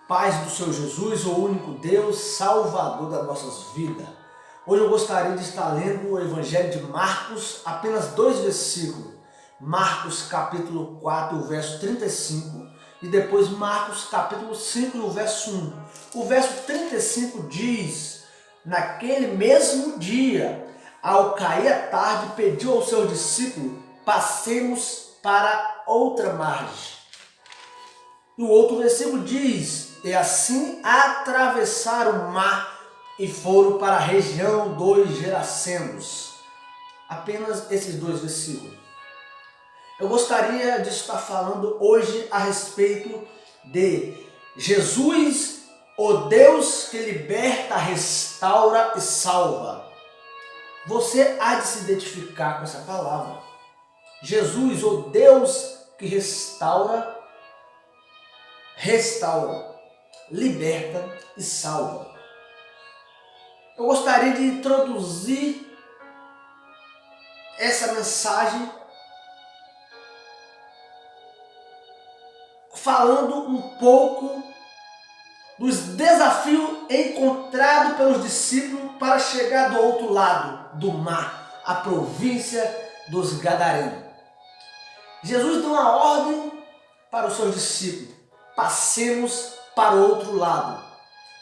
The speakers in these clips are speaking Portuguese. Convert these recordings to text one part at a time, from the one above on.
Paz do Senhor Jesus, o único Deus, Salvador das nossas vidas. Hoje eu gostaria de estar lendo o Evangelho de Marcos, apenas 2 versículos. Marcos capítulo 4, o verso 35, e depois Marcos capítulo 5, o verso 1. O verso 35 diz: naquele mesmo dia, ao cair a tarde, pediu ao seu discípulo: passemos para outra margem. E o outro versículo diz: e assim atravessaram o mar e foram para a região dos Gerasenos. Apenas esses 2 versículos. Eu gostaria de estar falando hoje a respeito de Jesus, o Deus que liberta, restaura e salva. Você há de se identificar com essa palavra. Jesus, o Deus que restaura, liberta e salva. Eu gostaria de introduzir essa mensagem falando um pouco dos desafios encontrados pelos discípulos para chegar do outro lado do mar, a província dos Gadarenos. Jesus deu uma ordem para os seus discípulos: passemos para o outro lado.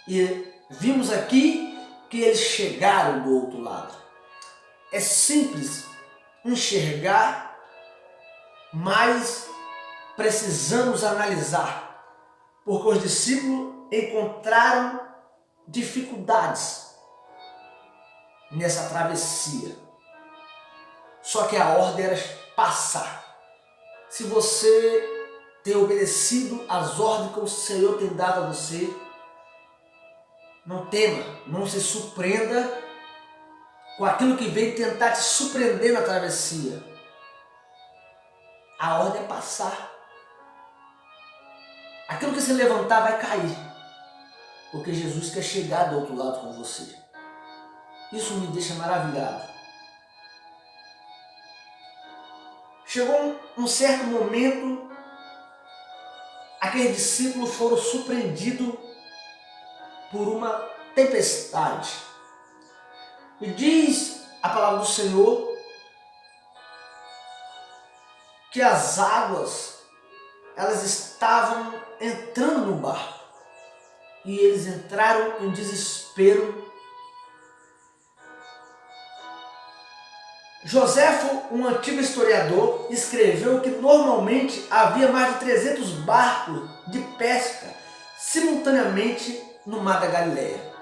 E vimos aqui que eles chegaram do outro lado. É simples enxergar, mas precisamos analisar, porque os discípulos encontraram dificuldades nessa travessia. Só que a ordem era passar. Se você tem obedecido às ordens que o Senhor tem dado a você, não tema, não se surpreenda com aquilo que vem tentar te surpreender na travessia. A ordem é passar. Aquilo que se levantar vai cair, porque Jesus quer chegar do outro lado com você. Isso me deixa maravilhado. Chegou um certo momento, aqueles discípulos foram surpreendidos por uma tempestade. E diz a palavra do Senhor que as águas, elas estavam entrando no barco. E eles entraram em desespero. Joséfo, um antigo historiador, escreveu que normalmente havia mais de 300 barcos de pesca simultaneamente no mar da Galileia.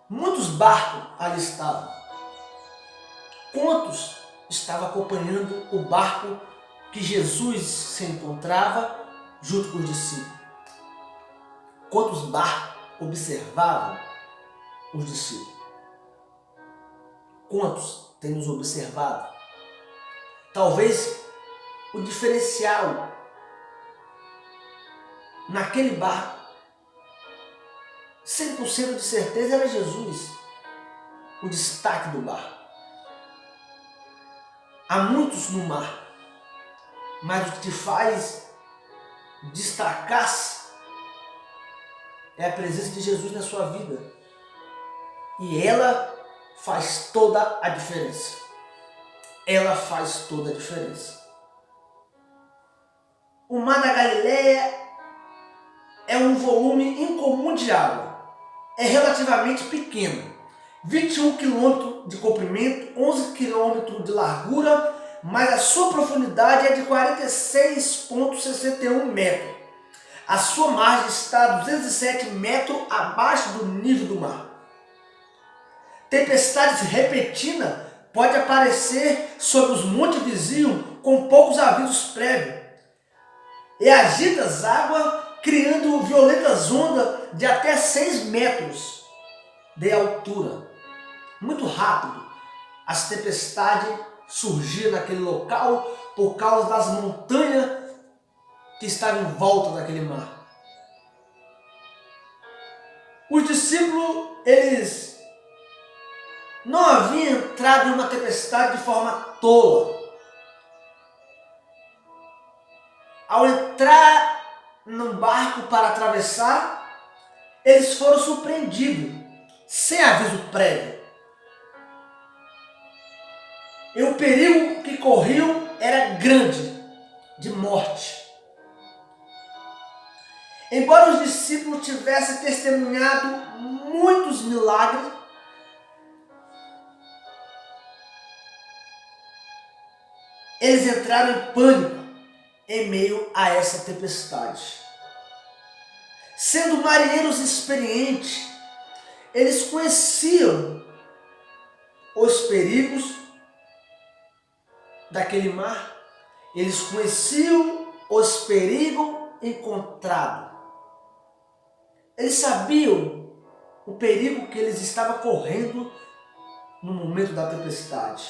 Muitos barcos ali estavam. Quantos estavam acompanhando o barco que Jesus se encontrava junto com os discípulos? Quantos barcos observavam os discípulos? Quantos têm nos observado? Talvez o diferencial naquele barco, 100% de certeza, era Jesus, o destaque do barco. Há muitos no mar, mas o que te faz destacar-se é a presença de Jesus na sua vida. E ela faz toda a diferença. Ela faz toda a diferença. O mar da Galileia é um volume incomum de água. É relativamente pequeno. 21 km de comprimento, 11 km de largura, mas a sua profundidade é de 46,61 metros. A sua margem está a 207 metros abaixo do nível do mar. Tempestades repentinas podem aparecer sobre os montes vizinhos com poucos avisos prévios. E agita as águas, criando violentas ondas de até 6 metros de altura. Muito rápido, as tempestades surgiram naquele local por causa das montanhas que estavam em volta daquele mar. Os discípulos, eles não haviam entrado em uma tempestade de forma tola. Ao entrar num barco para atravessar, eles foram surpreendidos, sem aviso prévio. E o perigo que corriam era grande, de morte. Embora os discípulos tivessem testemunhado muitos milagres, eles entraram em pânico em meio a essa tempestade. Sendo marinheiros experientes, eles conheciam os perigos daquele mar, eles conheciam os perigos encontrados. Eles sabiam o perigo que eles estavam correndo no momento da tempestade.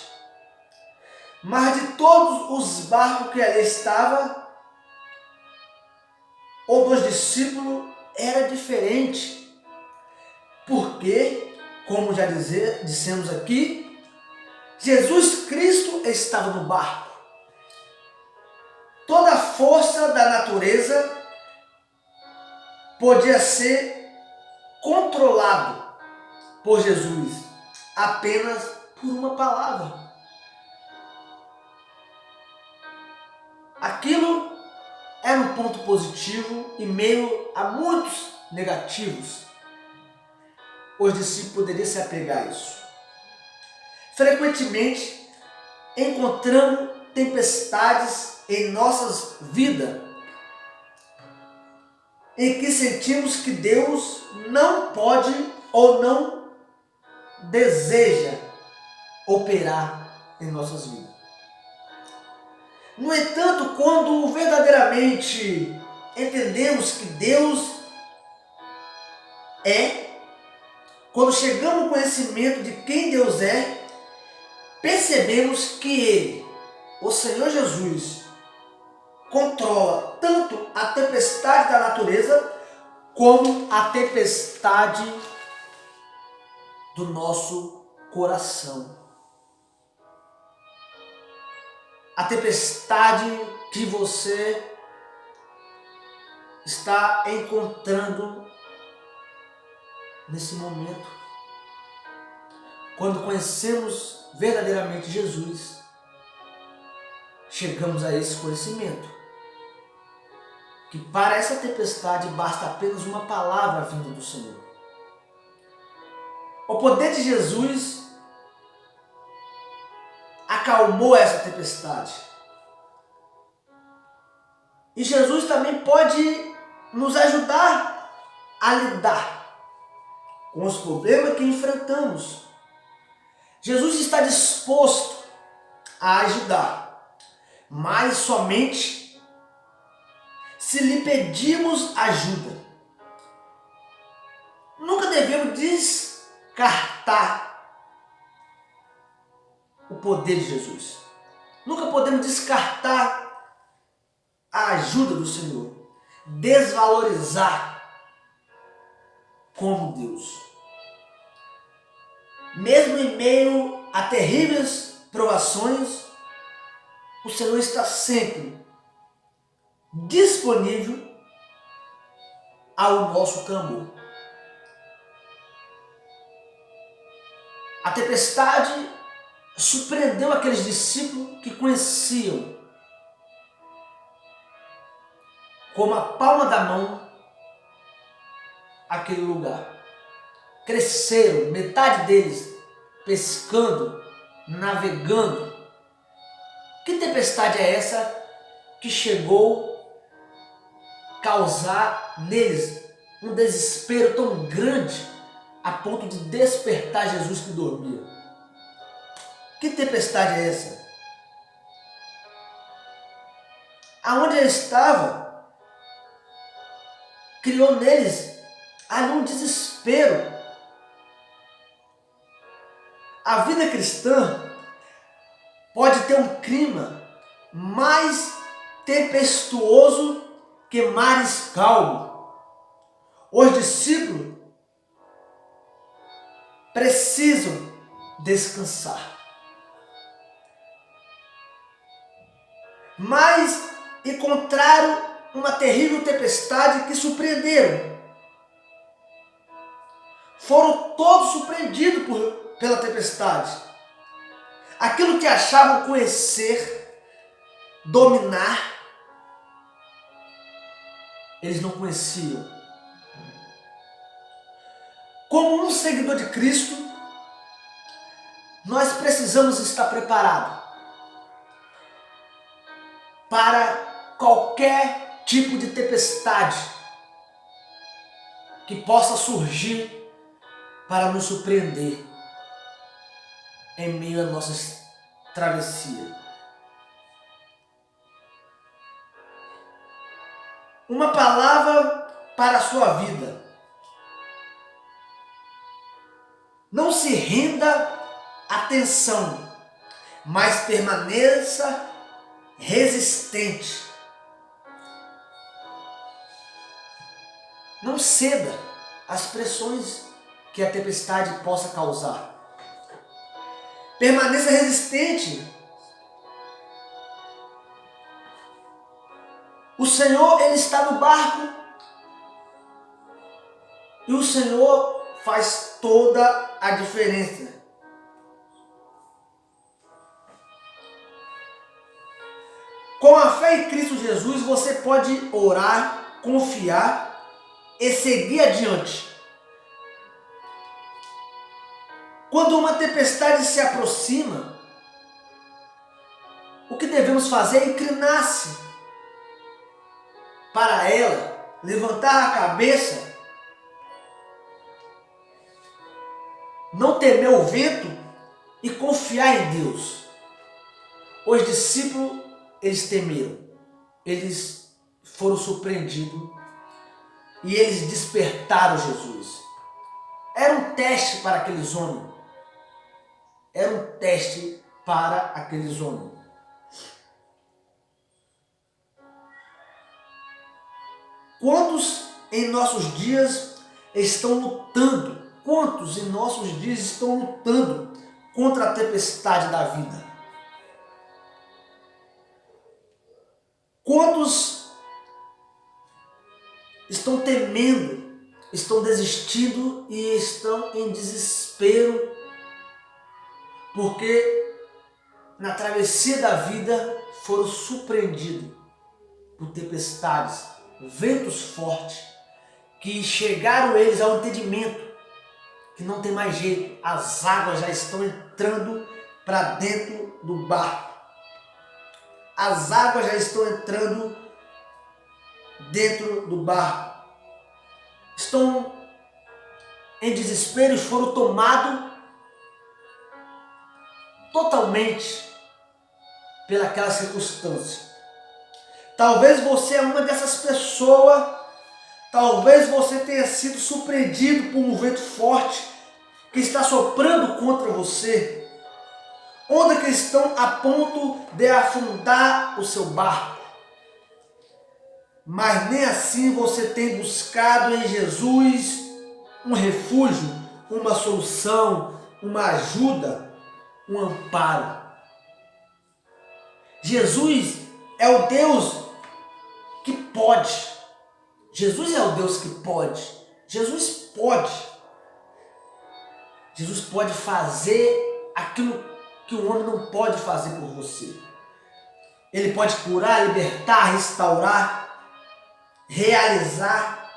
Mas de todos os barcos que ali estavam, o dos discípulos era diferente. Porque, como já dissemos aqui, Jesus Cristo estava no barco. Toda a força da natureza podia ser controlado por Jesus apenas por uma palavra. Aquilo era um ponto positivo em meio a muitos negativos. Os discípulos poderiam se apegar a isso. Frequentemente encontramos tempestades em nossas vidas em que sentimos que Deus não pode ou não deseja operar em nossas vidas. No entanto, quando verdadeiramente entendemos que Deus quando chegamos ao conhecimento de quem Deus é, percebemos que Ele, o Senhor Jesus, controla tanto a tempestade da natureza como a tempestade do nosso coração. A tempestade que você está encontrando nesse momento. Quando conhecemos verdadeiramente Jesus, chegamos a esse conhecimento. Que para essa tempestade basta apenas uma palavra vinda do Senhor. O poder de Jesus acalmou essa tempestade. E Jesus também pode nos ajudar a lidar com os problemas que enfrentamos. Jesus está disposto a ajudar, mas somente se lhe pedimos ajuda. Nunca devemos descartar o poder de Jesus. Nunca podemos descartar a ajuda do Senhor. Desvalorizar como Deus. Mesmo em meio a terríveis provações, o Senhor está sempre disponível ao nosso clamor. A tempestade surpreendeu aqueles discípulos que conheciam como a palma da mão aquele lugar. Cresceram, metade deles pescando, navegando. Que tempestade é essa que chegou a causar neles um desespero tão grande a ponto de despertar Jesus que dormia? Que tempestade é essa? Aonde ele estava, criou neles ali um desespero. A vida cristã pode ter um clima mais tempestuoso que mares calmos. Os discípulos precisam descansar. Mas encontraram uma terrível tempestade que surpreenderam. Foram todos surpreendidos pela tempestade. Aquilo que achavam conhecer, dominar, eles não conheciam. Como um seguidor de Cristo, nós precisamos estar preparados para qualquer tipo de tempestade que possa surgir para nos surpreender em meio à nossa travessia. Uma palavra para a sua vida. Não se renda à tensão, mas permaneça resistente. Não ceda às pressões que a tempestade possa causar. Permaneça resistente. O Senhor, Ele está no barco e o Senhor faz toda a diferença. Com a fé em Cristo Jesus, você pode orar, confiar e seguir adiante. Quando uma tempestade se aproxima, o que devemos fazer é inclinar-se para ela, levantar a cabeça, não temer o vento e confiar em Deus. Os discípulos, eles temeram, eles foram surpreendidos e eles despertaram Jesus. Era um teste para aqueles homens. Era um teste para aqueles homens. Quantos em nossos dias estão lutando? Quantos em nossos dias estão lutando contra a tempestade da vida? Quantos estão temendo, estão desistindo e estão em desespero, porque na travessia da vida foram surpreendidos por tempestades, ventos fortes, que chegaram eles ao entendimento que não tem mais jeito, as águas já estão entrando para dentro do barco. As águas já estão entrando dentro do barco. Estão em desespero e foram tomados totalmente pelaquela circunstância. Talvez você é uma dessas pessoas. Talvez você tenha sido surpreendido por um vento forte que está soprando contra você. Ondas que estão a ponto de afundar o seu barco. Mas nem assim você tem buscado em Jesus um refúgio, uma solução, uma ajuda, um amparo. Jesus é o Deus que pode. Jesus é o Deus que pode. Jesus pode. Jesus pode fazer aquilo que o homem não pode fazer por você. Ele pode curar, libertar, restaurar, realizar,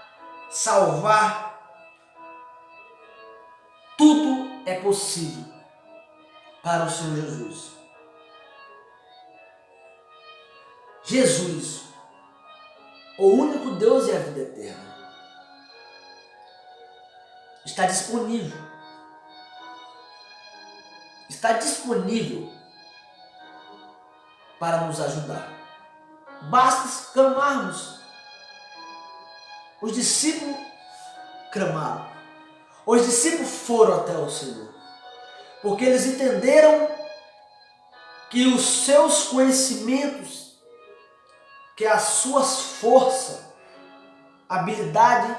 salvar. Tudo é possível para o Senhor Jesus. Jesus, o único Deus e a vida eterna, está disponível. Está disponível para nos ajudar. Basta clamarmos. Os discípulos clamaram. Os discípulos foram até o Senhor, porque eles entenderam que os seus conhecimentos, que as suas forças, habilidade,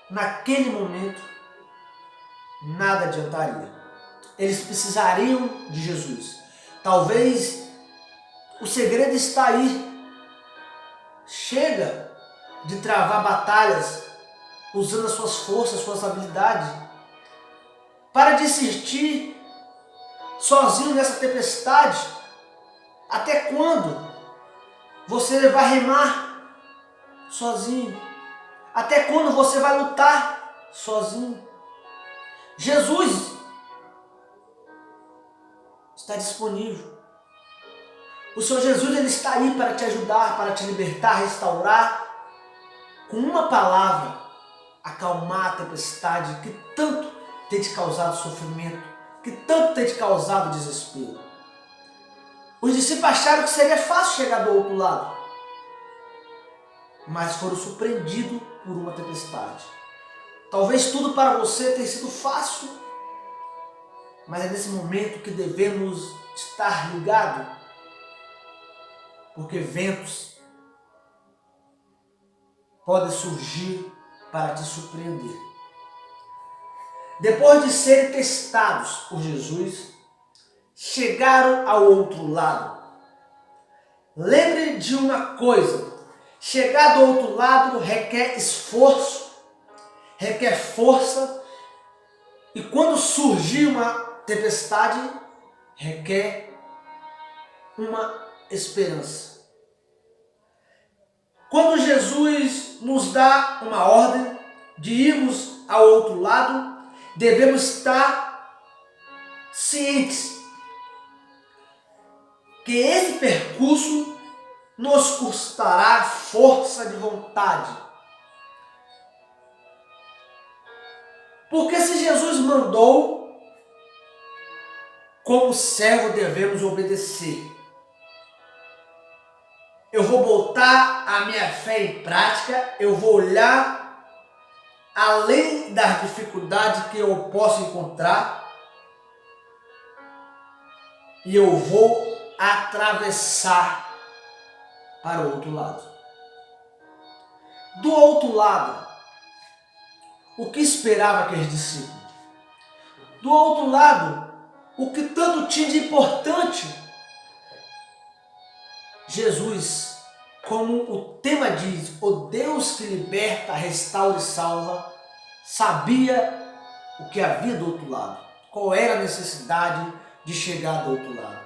naquele momento, nada adiantaria. Eles precisariam de Jesus. Talvez o segredo está aí. Chega de travar batalhas usando as suas forças, suas habilidades. Para de insistir sozinho nessa tempestade. Até quando você vai remar sozinho? Até quando você vai lutar sozinho? Jesus está disponível. O Senhor Jesus, Ele está aí para te ajudar, para te libertar, restaurar, com uma palavra, acalmar a tempestade que tanto tem te causado sofrimento, que tanto tem te causado desespero. Os discípulos acharam que seria fácil chegar do outro lado, mas foram surpreendidos por uma tempestade. Talvez tudo para você tenha sido fácil, mas é nesse momento que devemos estar ligados, porque ventos podem surgir para te surpreender. Depois de serem testados por Jesus, chegaram ao outro lado. Lembre de uma coisa: chegar do outro lado requer esforço, requer força, e quando surgir uma tempestade, requer uma esperança. Quando Jesus nos dá uma ordem de irmos ao outro lado, devemos estar cientes que esse percurso nos custará força de vontade. Porque se Jesus mandou, como servo devemos obedecer. Eu vou botar a minha fé em prática, eu vou olhar além das dificuldades que eu posso encontrar e eu vou atravessar para o outro lado. Do outro lado, o que esperava aqueles discípulos? Do outro lado, o que tanto tinha de importante? Jesus, como o tema diz, o Deus que liberta, restaura e salva, sabia o que havia do outro lado, qual era a necessidade de chegar do outro lado.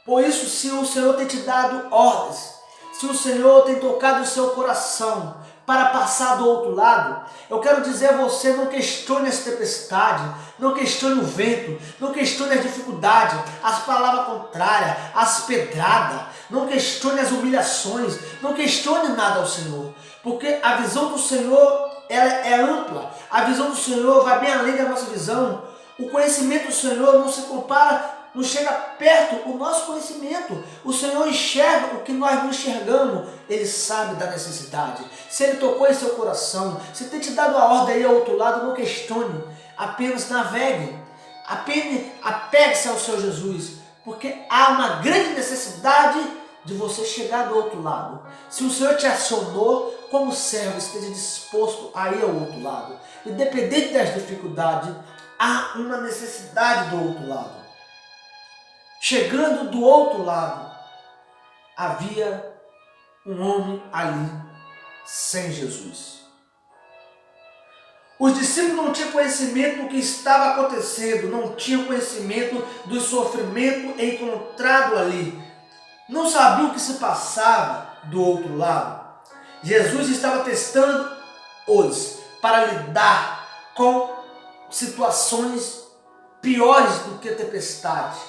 Por isso, se o Senhor tem te dado ordens, se o Senhor tem tocado o seu coração para passar do outro lado, eu quero dizer a você: não questione essa tempestade, não questione o vento, não questione as dificuldades, as palavras contrárias, as pedradas, não questione as humilhações, não questione nada ao Senhor, porque a visão do Senhor ela é ampla, a visão do Senhor vai bem além da nossa visão. O conhecimento do Senhor não se compara, não chega perto o nosso conhecimento. O Senhor enxerga o que nós não enxergamos. Ele sabe da necessidade. Se Ele tocou em seu coração, se tem te dado a ordem aí ao outro lado, não questione. Apenas navegue. Apegue-se ao Senhor Jesus. Porque há uma grande necessidade de você chegar do outro lado. Se o Senhor te acionou, como servo, esteja disposto a ir ao outro lado. Independente das dificuldades, há uma necessidade do outro lado. Chegando do outro lado, havia um homem ali sem Jesus. Os discípulos não tinham conhecimento do que estava acontecendo, não tinham conhecimento do sofrimento encontrado ali, não sabiam o que se passava do outro lado. Jesus estava testando-os para lidar com situações piores do que a tempestade.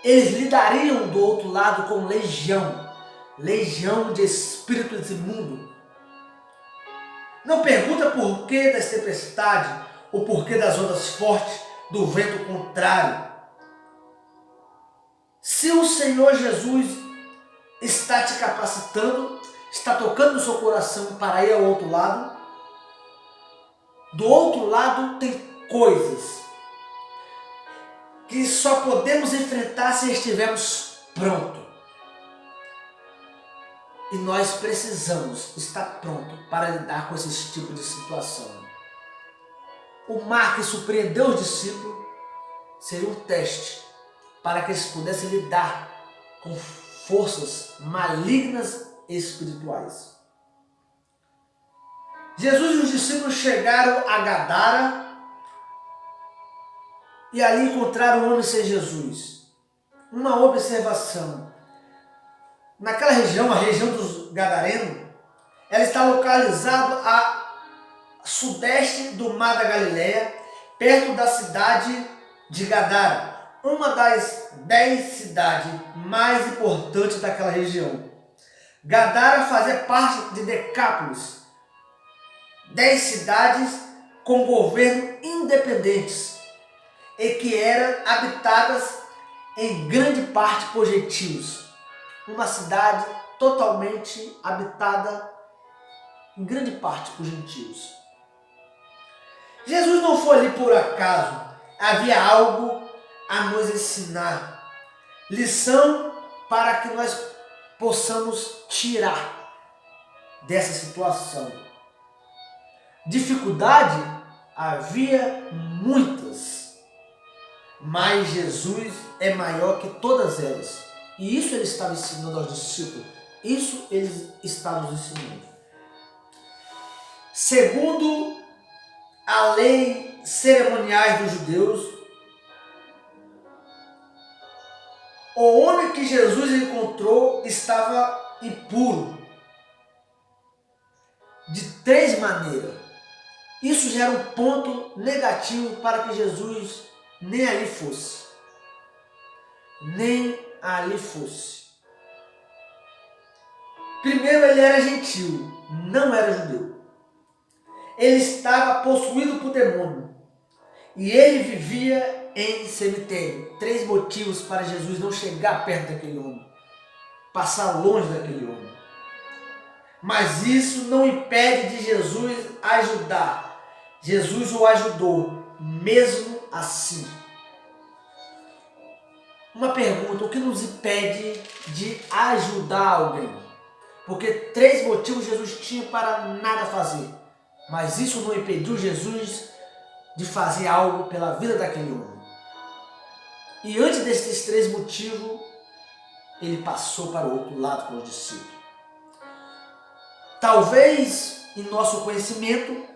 Eles lidariam do outro lado com legião de espíritos imundos. Não pergunta por que das tempestades, o porquê das ondas fortes, do vento contrário. Se o Senhor Jesus está te capacitando, está tocando no seu coração para ir ao outro lado, do outro lado tem coisas que só podemos enfrentar se estivermos prontos. E nós precisamos estar prontos para lidar com esse tipo de situação. O mar que surpreendeu os discípulos seria um teste para que eles pudessem lidar com forças malignas espirituais. Jesus e os discípulos chegaram a Gadara e ali encontraram um homem sem Jesus. Uma observação. Naquela região, a região dos Gadarenos, ela está localizada a sudeste do Mar da Galileia, perto da cidade de Gadara, uma das 10 cidades mais importantes daquela região. Gadara fazia parte de Decápolis, 10 cidades com governo independentes e que eram habitadas em grande parte por gentios. Uma cidade totalmente habitada em grande parte por gentios. Jesus não foi ali por acaso. Havia algo a nos ensinar. Lição para que nós possamos tirar dessa situação. Dificuldade havia muitas, mas Jesus é maior que todas elas. E isso ele estava ensinando aos discípulos. Isso ele está nos ensinando. Segundo a lei cerimoniais dos judeus, o homem que Jesus encontrou estava impuro de 3 maneiras. Isso já era um ponto negativo para que Jesus nem ali fosse. Nem ali fosse. Primeiro, ele era gentil, não era judeu. Ele estava possuído por demônio. E ele vivia em cemitério. 3 motivos para Jesus não chegar perto daquele homem. Passar longe daquele homem. Mas isso não impede de Jesus ajudar. Jesus o ajudou, mesmo assim. Uma pergunta, o que nos impede de ajudar alguém? Porque 3 motivos Jesus tinha para nada fazer. Mas isso não impediu Jesus de fazer algo pela vida daquele homem. E antes desses 3 motivos, ele passou para o outro lado com os discípulos. Talvez, em nosso conhecimento,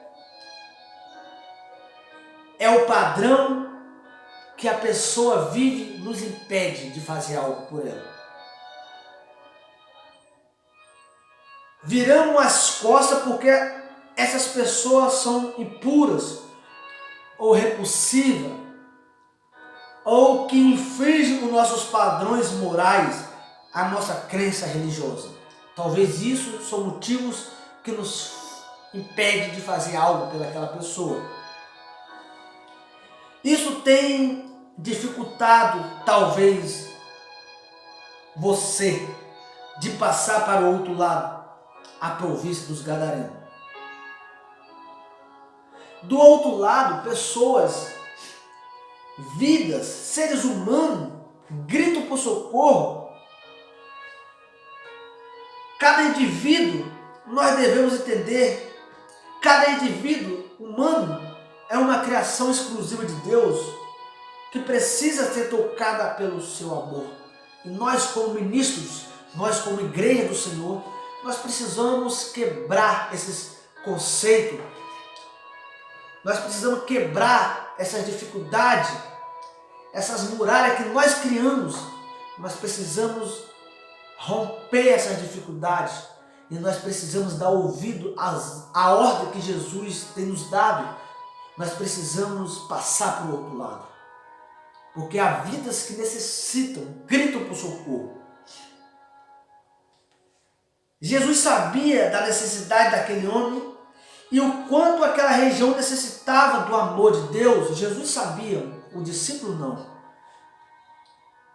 é o padrão que a pessoa vive nos impede de fazer algo por ela. Viramos as costas porque essas pessoas são impuras, ou repulsivas, ou que infringem os nossos padrões morais, a nossa crença religiosa. Talvez isso são motivos que nos impedem de fazer algo pelaquela pessoa. Isso tem dificultado, talvez, você de passar para o outro lado, a província dos Gadarenos. Do outro lado, pessoas, vidas, seres humanos, gritam por socorro. Cada indivíduo, nós devemos entender, cada indivíduo humano é uma criação exclusiva de Deus que precisa ser tocada pelo seu amor. E nós como ministros, nós como igreja do Senhor, nós precisamos quebrar esses conceitos. Nós precisamos quebrar essas dificuldades, essas muralhas que nós criamos. Nós precisamos romper essas dificuldades e nós precisamos dar ouvido à ordem que Jesus tem nos dado. Nós precisamos passar para o outro lado, porque há vidas que necessitam, gritam por socorro. Jesus sabia da necessidade daquele homem e o quanto aquela região necessitava do amor de Deus. Jesus sabia, o discípulo não.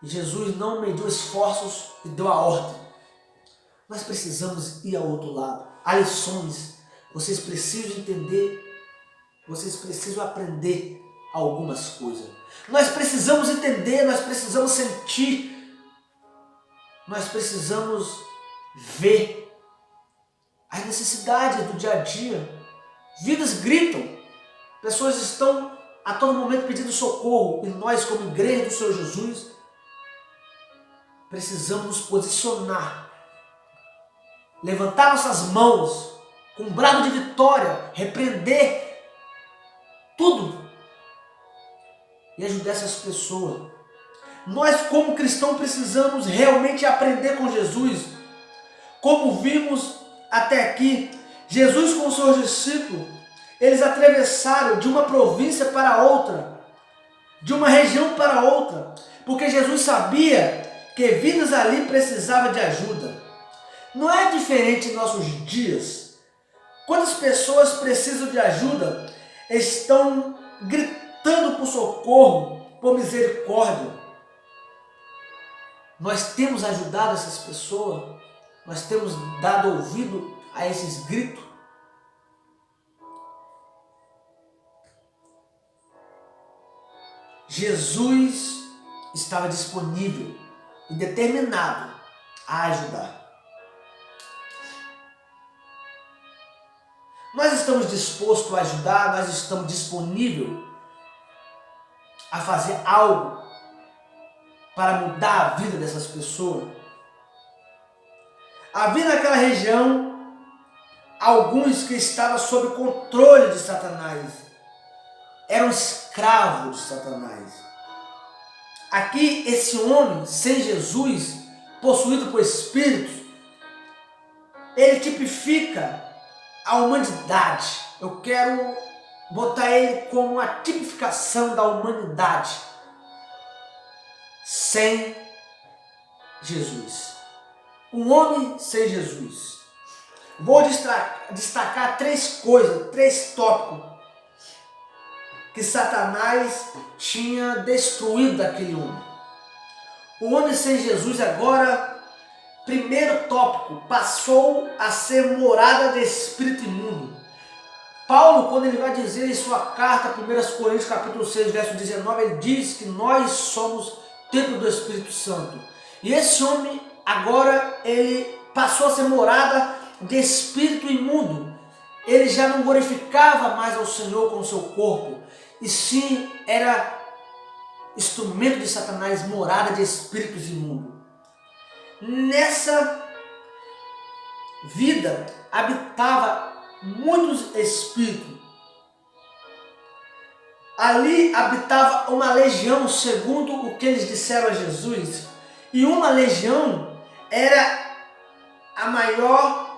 E Jesus não mediu esforços e deu a ordem. Nós precisamos ir ao outro lado. Há lições. Vocês precisam entender. Vocês precisam aprender algumas coisas. Nós precisamos entender. Nós precisamos sentir. Nós precisamos ver as necessidades do dia a dia. Vidas gritam. Pessoas estão a todo momento pedindo socorro. E nós, como igreja do Senhor Jesus, precisamos nos posicionar, levantar nossas mãos com um brado de vitória, repreender tudo e ajudar essas pessoas. Nós, como cristãos, precisamos realmente aprender com Jesus. Como vimos até aqui, Jesus com seus discípulos, eles atravessaram de uma província para outra, de uma região para outra, porque Jesus sabia que vidas ali precisavam de ajuda. Não é diferente em nossos dias. Quantas pessoas precisam de ajuda, estão gritando por socorro, por misericórdia. Nós temos ajudado essas pessoas, nós temos dado ouvido a esses gritos. Jesus estava disponível e determinado a ajudar. Nós estamos dispostos a ajudar, nós estamos disponíveis a fazer algo para mudar a vida dessas pessoas. Havia naquela região alguns que estavam sob controle de Satanás, eram escravos de Satanás. Aqui esse homem sem Jesus, possuído por espíritos, ele tipifica a humanidade. Eu quero botar ele como a tipificação da humanidade sem Jesus. Um homem sem Jesus. Vou destacar três coisas, três tópicos que Satanás tinha destruído daquele homem. O homem sem Jesus agora, primeiro tópico, passou a ser morada de espírito imundo. Paulo, quando ele vai dizer em sua carta, 1 Coríntios capítulo 6, verso 19, ele diz que nós somos templo do Espírito Santo. E esse homem agora, ele passou a ser morada de espírito imundo. Ele já não glorificava mais ao Senhor com o seu corpo, e sim era instrumento de Satanás, morada de espíritos imundos. Nessa vida habitava muitos espíritos. Ali habitava uma legião, segundo o que eles disseram a Jesus. E uma legião era a maior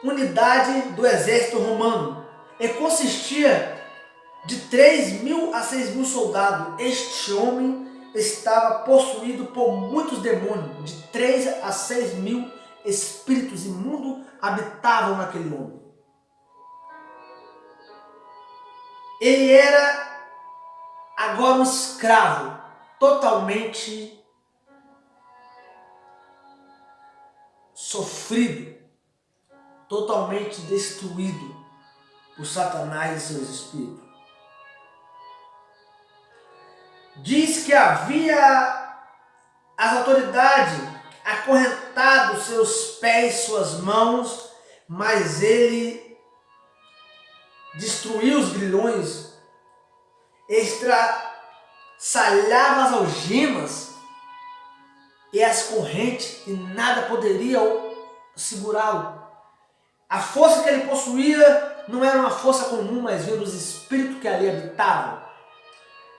unidade do exército romano. E consistia de 3.000 a 6.000 soldados. Este homem estava possuído por muitos demônios. De 3 a 6.000 espíritos imundos habitavam naquele homem. Ele era agora um escravo, totalmente sofrido, totalmente destruído por Satanás e seus espíritos. Diz que havia as autoridades acorrentado seus pés, suas mãos, mas ele destruiu os grilhões, estraçalhava as algemas e as correntes, e nada poderia segurá-lo. A força que ele possuía não era uma força comum, mas vinha dos espíritos que ali habitavam.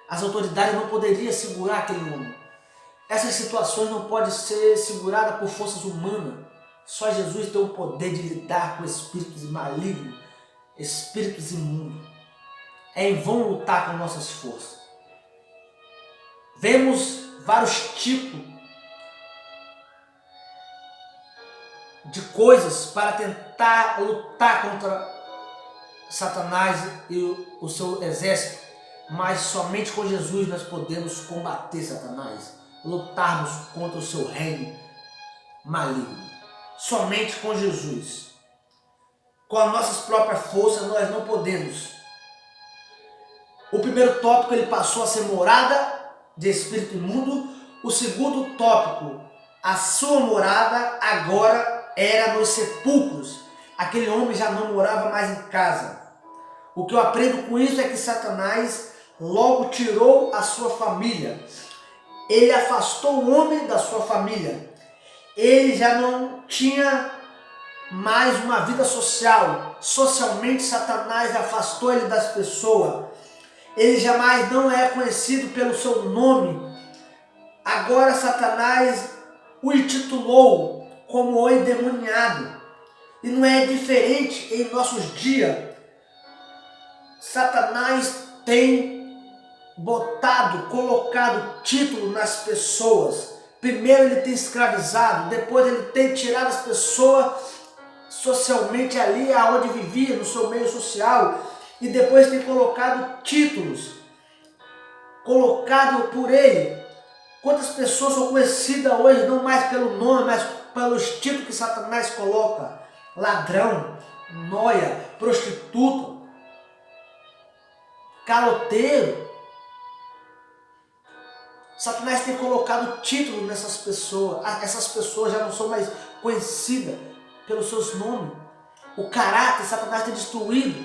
As autoridades não poderiam segurar aquele homem. Essas situações não podem ser seguradas por forças humanas. Só Jesus tem o poder de lidar com espíritos malignos, espíritos imundos. É em vão lutar com nossas forças. Vemos vários tipos de coisas para tentar lutar contra Satanás e o seu exército, mas somente com Jesus nós podemos combater Satanás, lutarmos contra o seu reino maligno. Somente com Jesus. Com as nossas próprias forças nós não podemos. O primeiro tópico, ele passou a ser morada de espírito imundo. O segundo tópico, a sua morada agora era nos sepulcros. Aquele homem já não morava mais em casa. O que eu aprendo com isso é que Satanás logo tirou a sua família. Ele afastou o homem da sua família. Ele já não tinha mais uma vida social. Socialmente, Satanás afastou ele das pessoas. Ele jamais não é conhecido pelo seu nome. Agora Satanás o intitulou como o endemoniado. E não é diferente em nossos dias. Satanás tem colocado título nas pessoas. Primeiro ele tem escravizado, depois ele tem tirado as pessoas socialmente ali aonde vivia, no seu meio social, e depois tem colocado títulos, colocado por ele. Quantas pessoas são conhecidas hoje, não mais pelo nome, mas pelos títulos que Satanás coloca: ladrão, nóia, prostituta, caloteiro. Satanás tem colocado título nessas pessoas. Essas pessoas já não são mais conhecidas pelos seus nomes. O caráter Satanás tem destruído,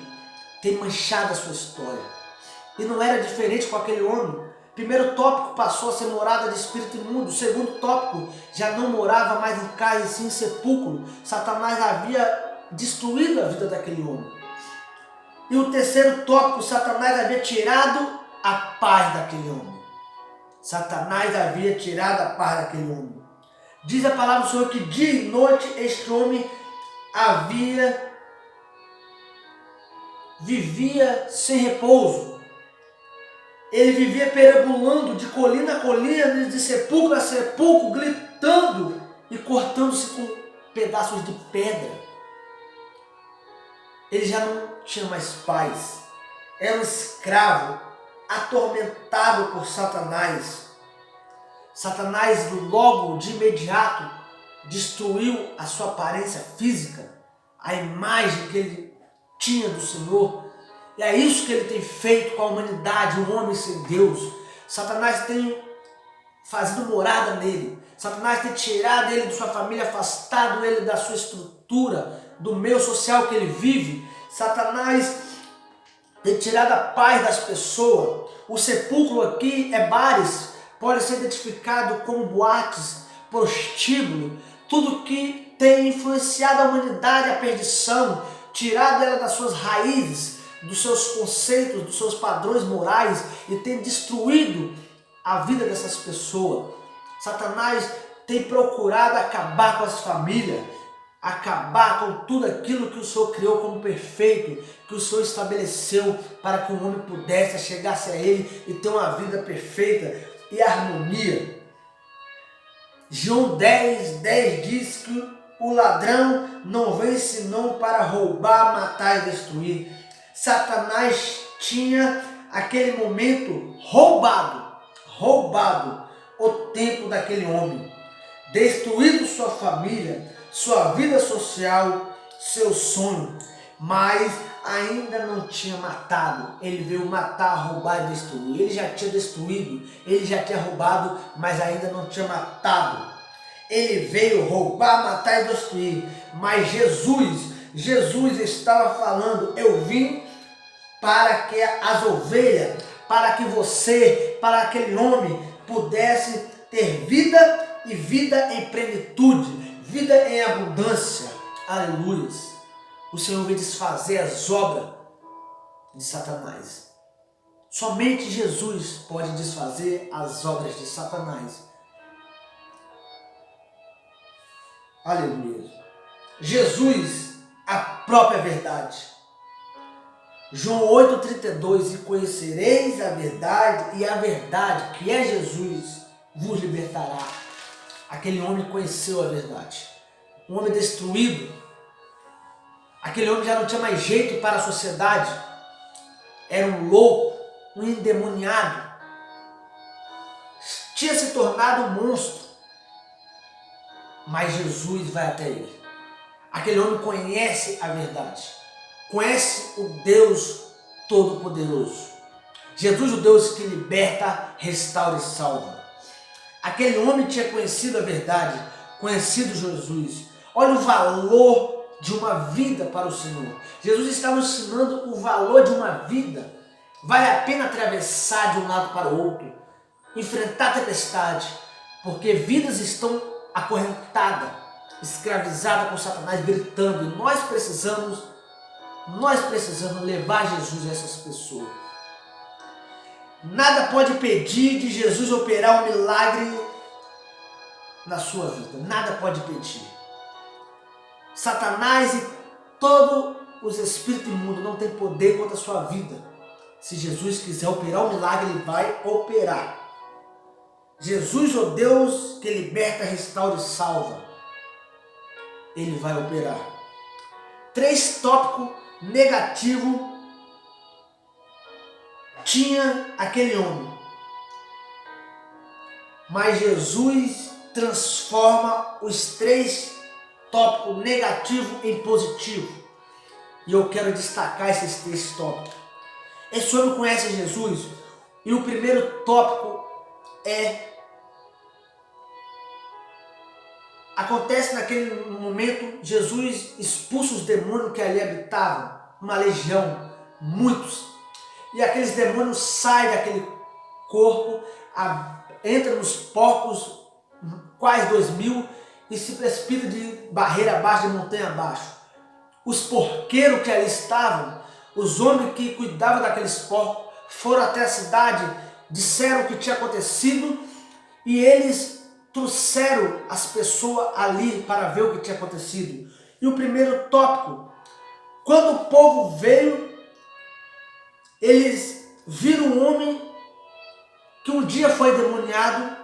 tem manchado a sua história. E não era diferente com aquele homem. Primeiro tópico passou a ser morada de espírito imundo. Segundo tópico, já não morava mais em casa, e sim em sepulcro. Satanás havia destruído a vida daquele homem. E o terceiro tópico, Satanás havia tirado a paz daquele homem. Satanás havia tirado a paz daquele homem. Diz a palavra do Senhor que dia e noite este homem vivia sem repouso. Ele vivia perambulando de colina a colina, de sepulcro a sepulcro, gritando e cortando-se com pedaços de pedra. Ele já não tinha mais paz. Era um escravo, atormentado por Satanás. Satanás logo de imediato destruiu a sua aparência física, a imagem que ele tinha do Senhor. E é isso que ele tem feito com a humanidade, o homem sem Deus. Satanás tem fazido morada nele. Satanás tem tirado ele de sua família, afastado ele da sua estrutura, do meio social que ele vive. Satanás tem tirado a paz das pessoas. O sepulcro aqui é bares, pode ser identificado como boates, prostíbulo, tudo que tem influenciado a humanidade à perdição, tirado ela das suas raízes, dos seus conceitos, dos seus padrões morais, e tem destruído a vida dessas pessoas. Satanás tem procurado acabar com as famílias, acabar com tudo aquilo que o Senhor criou como perfeito, que o Senhor estabeleceu para que o homem pudesse chegar-se a Ele e ter uma vida perfeita e harmonia. João 10:10 diz que o ladrão não vem senão para roubar, matar e destruir. Satanás tinha aquele momento roubado o tempo daquele homem, destruído sua família, sua vida social, seu sonho, mas ainda não tinha matado. Ele veio matar, roubar e destruir. Ele já tinha destruído, ele já tinha roubado, mas ainda não tinha matado. Ele veio roubar, matar e destruir. Mas Jesus estava falando: eu vim para que as ovelhas, para que você, para aquele homem pudesse ter vida e vida em plenitude, vida em abundância. Aleluia. O Senhor veio desfazer as obras de Satanás. Somente Jesus pode desfazer as obras de Satanás. Aleluia. Jesus, a própria verdade. João 8:32, e conhecereis a verdade, e a verdade, que é Jesus, vos libertará. Aquele homem conheceu a verdade. Um homem destruído. Aquele homem já não tinha mais jeito para a sociedade. Era um louco, um endemoniado. Tinha se tornado um monstro. Mas Jesus vai até ele. Aquele homem conhece a verdade. Conhece o Deus Todo-Poderoso. Jesus, o Deus que liberta, restaura e salva. Aquele homem tinha conhecido a verdade, conhecido Jesus. Olha o valor de uma vida para o Senhor. Jesus estava ensinando o valor de uma vida. Vale a pena atravessar de um lado para o outro, enfrentar a tempestade, porque vidas estão acorrentadas, escravizada com Satanás, gritando. E nós precisamos levar Jesus a essas pessoas. Nada pode impedir de Jesus operar um milagre na sua vida. Nada pode impedir. Satanás e todos os espíritos imundos não têm poder contra a sua vida. Se Jesus quiser operar um milagre, Ele vai operar. Jesus, o Deus que liberta, restaura e salva, Ele vai operar. 3 tópicos negativos tinha aquele homem. Mas Jesus transforma os 3 tópicos negativos em positivo. E eu quero destacar esses 3 tópicos. Esse homem conhece Jesus. E o primeiro tópico acontece naquele momento, Jesus expulsa os demônios que ali habitavam, uma legião, muitos. E aqueles demônios saem daquele corpo, entram nos porcos, quase 2000, e se precipitam de barreira abaixo, de montanha abaixo. Os porqueiros que ali estavam, os homens que cuidavam daqueles porcos, foram até a cidade, disseram o que tinha acontecido, e eles trouxeram as pessoas ali para ver o que tinha acontecido. E o primeiro tópico, quando o povo veio, eles viram um homem que um dia foi demoniado,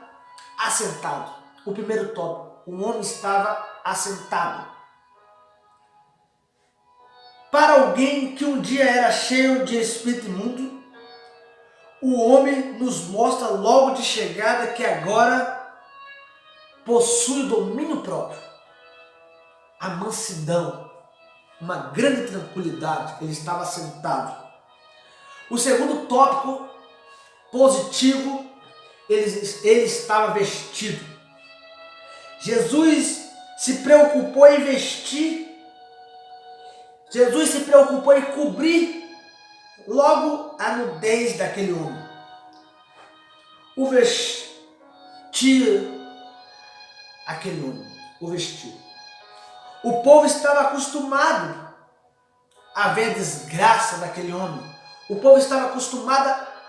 assentado. O primeiro tópico, o homem estava assentado. Para alguém que um dia era cheio de espírito imundo, o homem nos mostra logo de chegada que agora possui domínio próprio, a mansidão, uma grande tranquilidade. Ele estava sentado. O segundo tópico positivo, ele estava vestido. Jesus se preocupou em vestir, Jesus se preocupou em cobrir logo a nudez daquele homem. O vestir aquele homem, o vestir. O povo estava acostumado a ver a desgraça daquele homem. O povo estava acostumado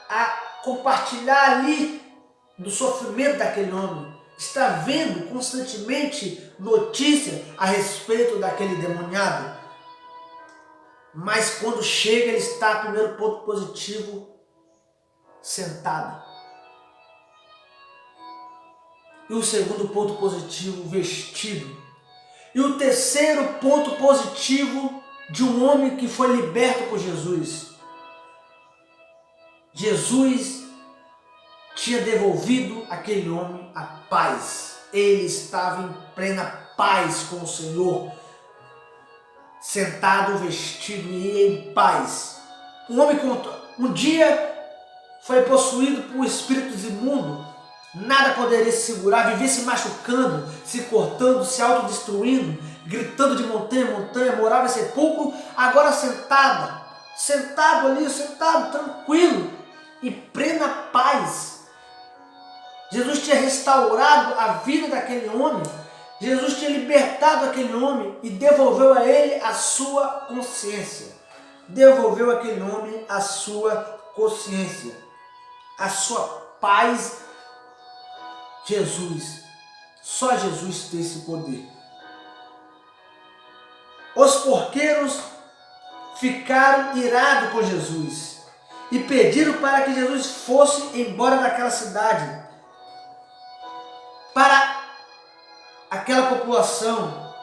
a compartilhar ali do sofrimento daquele homem. Está vendo constantemente notícia a respeito daquele demoniado. Mas quando chega, ele está, primeiro ponto positivo, sentado. E o segundo ponto positivo, vestido. E o terceiro ponto positivo de um homem que foi liberto por Jesus. Jesus tinha devolvido àquele homem a paz. Ele estava em plena paz com o Senhor, sentado, vestido e em paz. Um homem que um dia foi possuído por espíritos imundos, nada poderia se segurar, vivia se machucando, se cortando, se autodestruindo, gritando de montanha em montanha, morava em sepulcro, agora sentado ali, sentado, tranquilo, em plena paz. Jesus tinha restaurado a vida daquele homem, Jesus tinha libertado aquele homem e devolveu a ele a sua consciência. Devolveu àquele homem a sua consciência, a sua paz. Jesus, só Jesus tem esse poder. Os porqueiros ficaram irados com Jesus e pediram para que Jesus fosse embora daquela cidade. Para aquela população,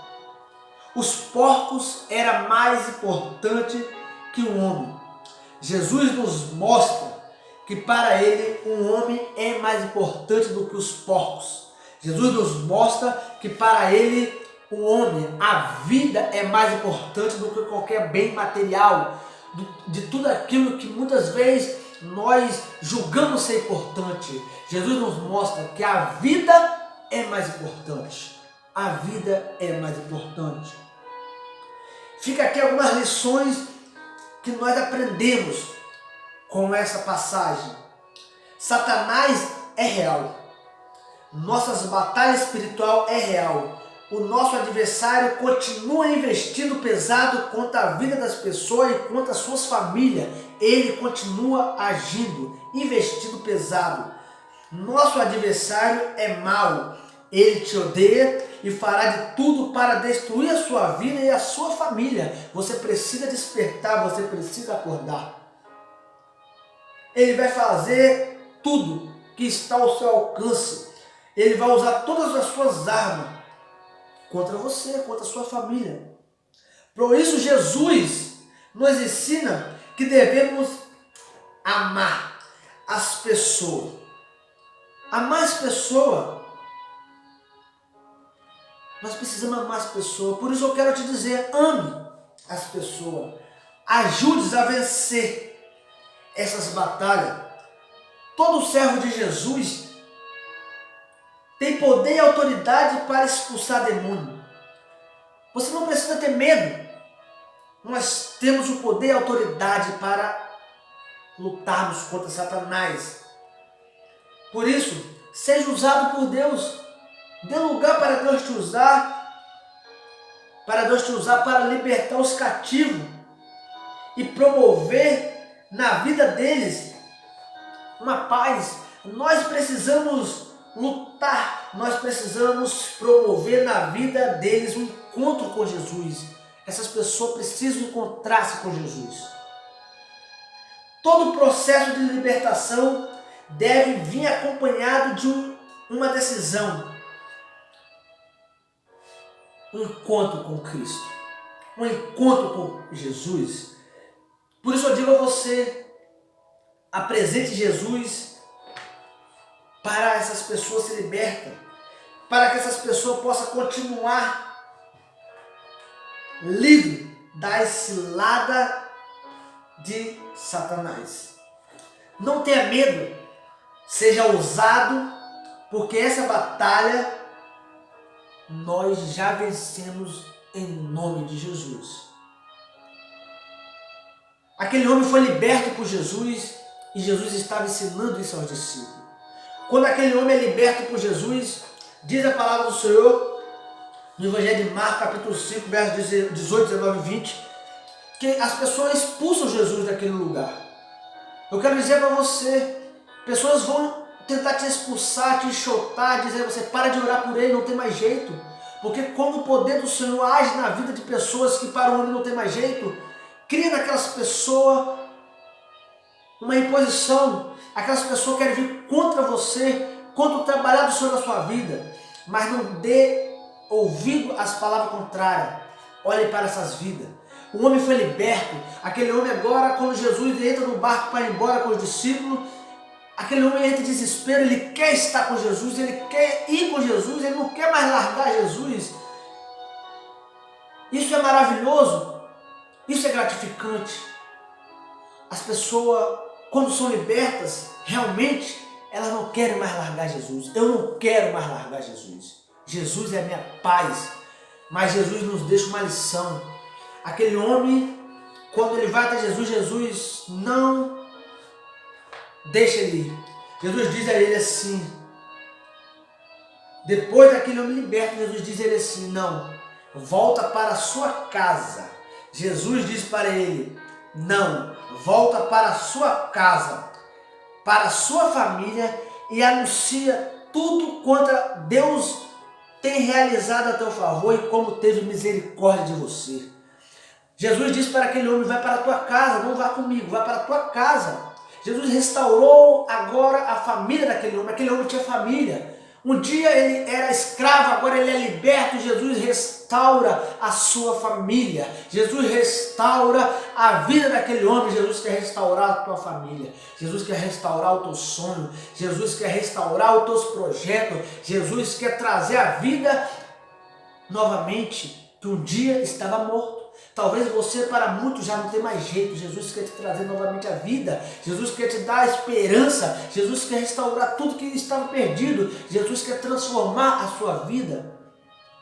os porcos eram mais importantes que o homem. Jesus nos mostra que para ele um homem é mais importante do que os porcos. Jesus nos mostra que para ele o homem, a vida é mais importante do que qualquer bem material, de tudo aquilo que muitas vezes nós julgamos ser importante. Jesus nos mostra que a vida é mais importante. A vida é mais importante. Fica aqui algumas lições que nós aprendemos com essa passagem. Satanás é real. Nossas batalhas espirituais é real. o nosso adversário continua investindo pesado contra a vida das pessoas e contra as suas famílias. Ele continua agindo, investindo pesado. Nosso adversário é mau. Ele te odeia e fará de tudo para destruir a sua vida e a sua família. Você precisa despertar, você precisa acordar. Ele vai fazer tudo que está ao seu alcance. Ele vai usar todas as suas armas contra você, contra a sua família. Por isso Jesus nos ensina que devemos amar as pessoas. Amar as pessoas. Nós precisamos amar as pessoas. Por isso eu quero te dizer, ame as pessoas. Ajude-os a vencer essas batalhas. Todo servo de Jesus tem poder e autoridade para expulsar demônio. Você não precisa ter medo. Nós temos o poder e a autoridade para lutarmos contra Satanás. Por isso, seja usado por Deus. Dê lugar para Deus te usar. Para Deus te usar para libertar os cativos e promover na vida deles uma paz. Nós precisamos lutar, nós precisamos promover na vida deles um encontro com Jesus. Essas pessoas precisam encontrar-se com Jesus. Todo o processo de libertação deve vir acompanhado de uma decisão. Um encontro com Cristo. Um encontro com Jesus. Por isso eu digo a você, apresente Jesus para essas pessoas se libertem, para que essas pessoas possam continuar livre da cilada de Satanás. Não tenha medo, seja ousado, porque essa batalha nós já vencemos em nome de Jesus. Aquele homem foi liberto por Jesus e Jesus estava ensinando isso aos discípulos. Quando aquele homem é liberto por Jesus, diz a palavra do Senhor, no Evangelho de Marcos, capítulo 5, versos 18, 19 e 20, que as pessoas expulsam Jesus daquele lugar. Eu quero dizer para você, pessoas vão tentar te expulsar, te enxotar, dizer a você, para de orar por ele, não tem mais jeito. Porque quando o poder do Senhor age na vida de pessoas que para o homem não tem mais jeito, cria naquelas pessoas uma imposição. Aquelas pessoas querem vir contra você, contra o trabalhar do Senhor na sua vida. Mas não dê ouvido às palavras contrárias. Olhe para essas vidas. O homem foi liberto. Aquele homem agora, quando Jesus entra no barco para ir embora com os discípulos, aquele homem entra em desespero, ele quer estar com Jesus, ele quer ir com Jesus, ele não quer mais largar Jesus. Isso é maravilhoso. Isso é gratificante. As pessoas, quando são libertas, realmente, elas não querem mais largar Jesus. Eu não quero mais largar Jesus. Jesus é a minha paz. Mas Jesus nos deixa uma lição. Aquele homem, quando ele vai até Jesus, Jesus não deixa ele ir. Jesus diz a ele assim, depois daquele homem liberto, Jesus diz a ele assim, não, volta para a sua casa. Jesus diz para ele, não, volta para a sua casa, para a sua família e anuncia tudo quanto Deus tem realizado a teu favor e como teve misericórdia de você. Jesus disse para aquele homem, vai para a tua casa, não vá comigo, vai para a tua casa. Jesus restaurou agora a família daquele homem. Aquele homem tinha família. Um dia ele era escravo, agora ele é liberto. Jesus restaura a sua família. Jesus restaura a vida daquele homem. Jesus quer restaurar a tua família. Jesus quer restaurar o teu sonho. Jesus quer restaurar os teus projetos. Jesus quer trazer a vida novamente, que um dia estava morto. Talvez você, para muitos, já não tem mais jeito. Jesus quer te trazer novamente a vida. Jesus quer te dar a esperança. Jesus quer restaurar tudo que estava perdido. Jesus quer transformar a sua vida.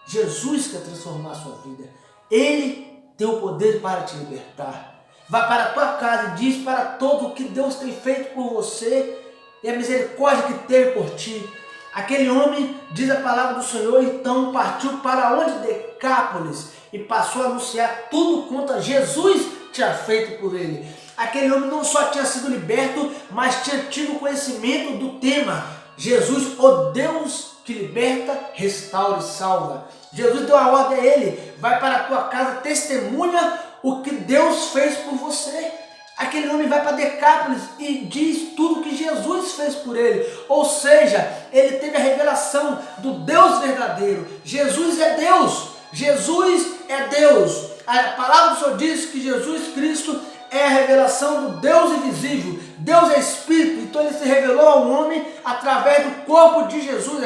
Jesus quer transformar a sua vida. Ele tem o poder para te libertar. Vá para a tua casa e diz para todo o que Deus tem feito por você e a misericórdia que teve por ti. Aquele homem, diz a palavra do Senhor, então partiu para onde? Decápolis, e passou a anunciar tudo quanto Jesus tinha feito por ele. Aquele homem não só tinha sido liberto, mas tinha tido conhecimento do tema: Jesus, o Deus que liberta, restaura e salva. Jesus deu a ordem a ele: vai para a tua casa, testemunha o que Deus fez por você. Aquele homem vai para Decápolis e diz tudo que Jesus fez por ele. Ou seja, ele teve a revelação do Deus verdadeiro. Jesus é Deus. Jesus é Deus. A palavra do Senhor diz que Jesus Cristo é a revelação do Deus invisível. Deus é Espírito, então ele se revelou ao homem através do corpo de Jesus.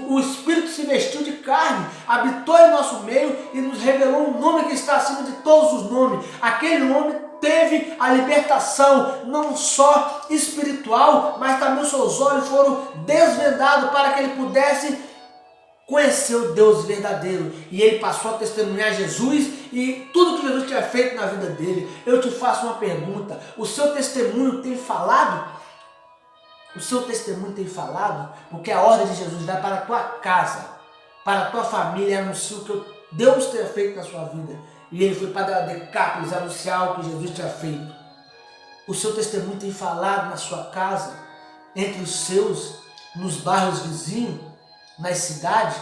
O Espírito se vestiu de carne, habitou em nosso meio e nos revelou um nome que está acima de todos os nomes. Aquele homem teve a libertação, não só espiritual, mas também os seus olhos foram desvendados para que ele pudesse conhecer o Deus verdadeiro. E ele passou a testemunhar Jesus e tudo que Jesus tinha feito na vida dele. Eu te faço uma pergunta: o seu testemunho tem falado? O seu testemunho tem falado? Porque a ordem de Jesus vai para a tua casa, para a tua família, e anuncia o que Deus tenha feito na sua vida. E ele foi para Decápolis anunciar o que Jesus tinha feito. O seu testemunho tem falado na sua casa, entre os seus, nos bairros vizinhos, nas cidades?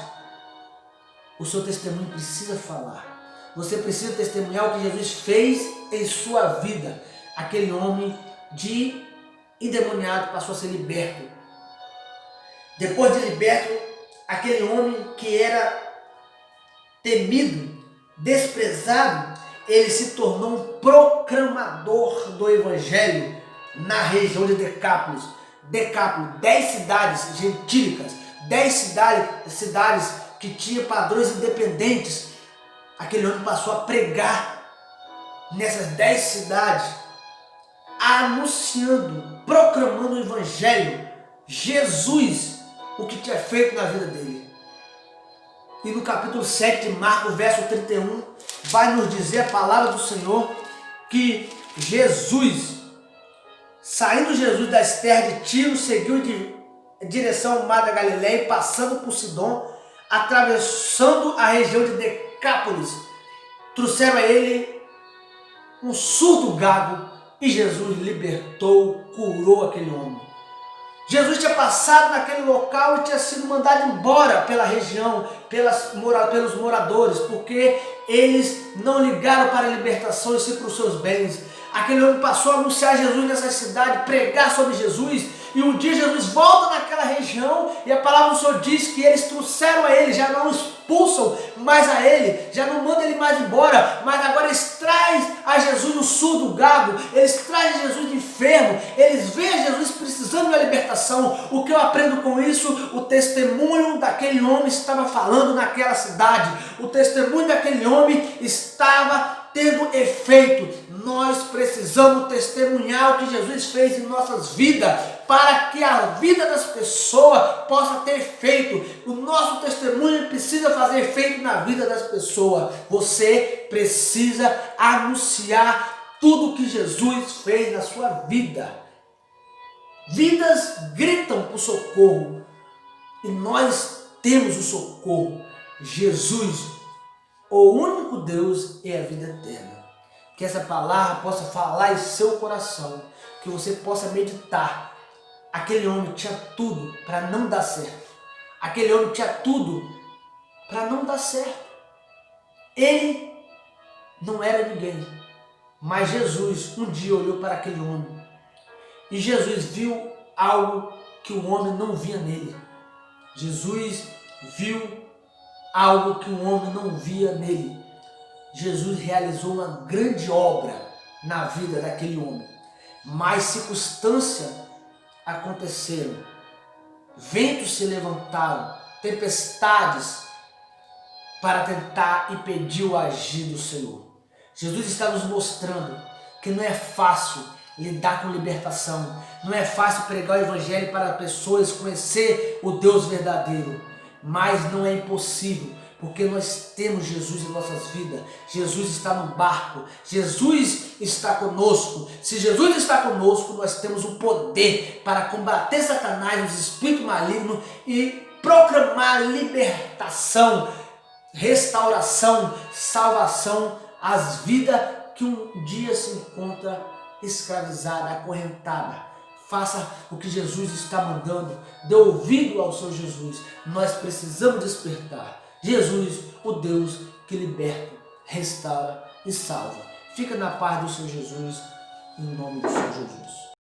O seu testemunho precisa falar. Você precisa testemunhar o que Jesus fez em sua vida. Aquele homem endemoniado passou a ser liberto. Depois de liberto, aquele homem que era temido, desprezado, ele se tornou um proclamador do Evangelho na região de Decápolis. 10 cidades gentílicas, 10 cidades que tinham padrões independentes. Aquele homem passou a pregar nessas 10 cidades, anunciando, proclamando o Evangelho, Jesus, o que tinha feito na vida dele. E no capítulo 7 de Marcos, verso 31, vai nos dizer a palavra do Senhor que saindo Jesus das terras de Tiro, seguiu em direção ao mar da Galileia, passando por Sidom, atravessando a região de Decápolis. Trouxeram a ele um surdo gago e Jesus libertou, curou aquele homem. Jesus tinha passado naquele local e tinha sido mandado embora pela região, pelos moradores, porque eles não ligaram para a libertação e sim para os seus bens. Aquele homem passou a anunciar Jesus nessa cidade, pregar sobre Jesus, e um dia Jesus volta naquela região e a palavra do Senhor diz que eles trouxeram a ele, já não expulsam mais a ele, já não mandam ele mais embora, mas agora eles trazem a Jesus no surdo gago, eles trazem Jesus de enfermo, eles veem Jesus precisando de uma libertação. O que eu aprendo com isso? O testemunho daquele homem estava falando naquela cidade, o testemunho daquele homem estava tendo efeito. Nós precisamos testemunhar o que Jesus fez em nossas vidas, para que a vida das pessoas possa ter efeito. O nosso testemunho precisa fazer efeito na vida das pessoas. Você precisa anunciar tudo que Jesus fez na sua vida. Vidas gritam por socorro e nós temos o socorro. Jesus, o único Deus, é a vida eterna. Que essa palavra possa falar em seu coração, que você possa meditar. Aquele homem tinha tudo para não dar certo. Aquele homem tinha tudo para não dar certo. Ele não era ninguém, mas Jesus um dia olhou para aquele homem e Jesus viu algo que o homem não via nele. Jesus viu algo que o homem não via nele. Jesus realizou uma grande obra na vida daquele homem, mas circunstâncias aconteceram, ventos se levantaram, tempestades para tentar impedir o agir do Senhor. Jesus está nos mostrando que não é fácil lidar com libertação, não é fácil pregar o Evangelho para pessoas conhecer o Deus verdadeiro, mas não é impossível, Porque nós temos Jesus em nossas vidas. Jesus está no barco. Jesus está conosco. Se Jesus está conosco, nós temos o poder para combater Satanás, os espíritos malignos e proclamar libertação, restauração, salvação às vidas que um dia se encontra escravizada, acorrentada. Faça o que Jesus está mandando. Dê ouvido ao seu Jesus. Nós precisamos despertar. Jesus, o Deus que liberta, restaura e salva. Fica na paz do Senhor Jesus, em nome do Senhor Jesus.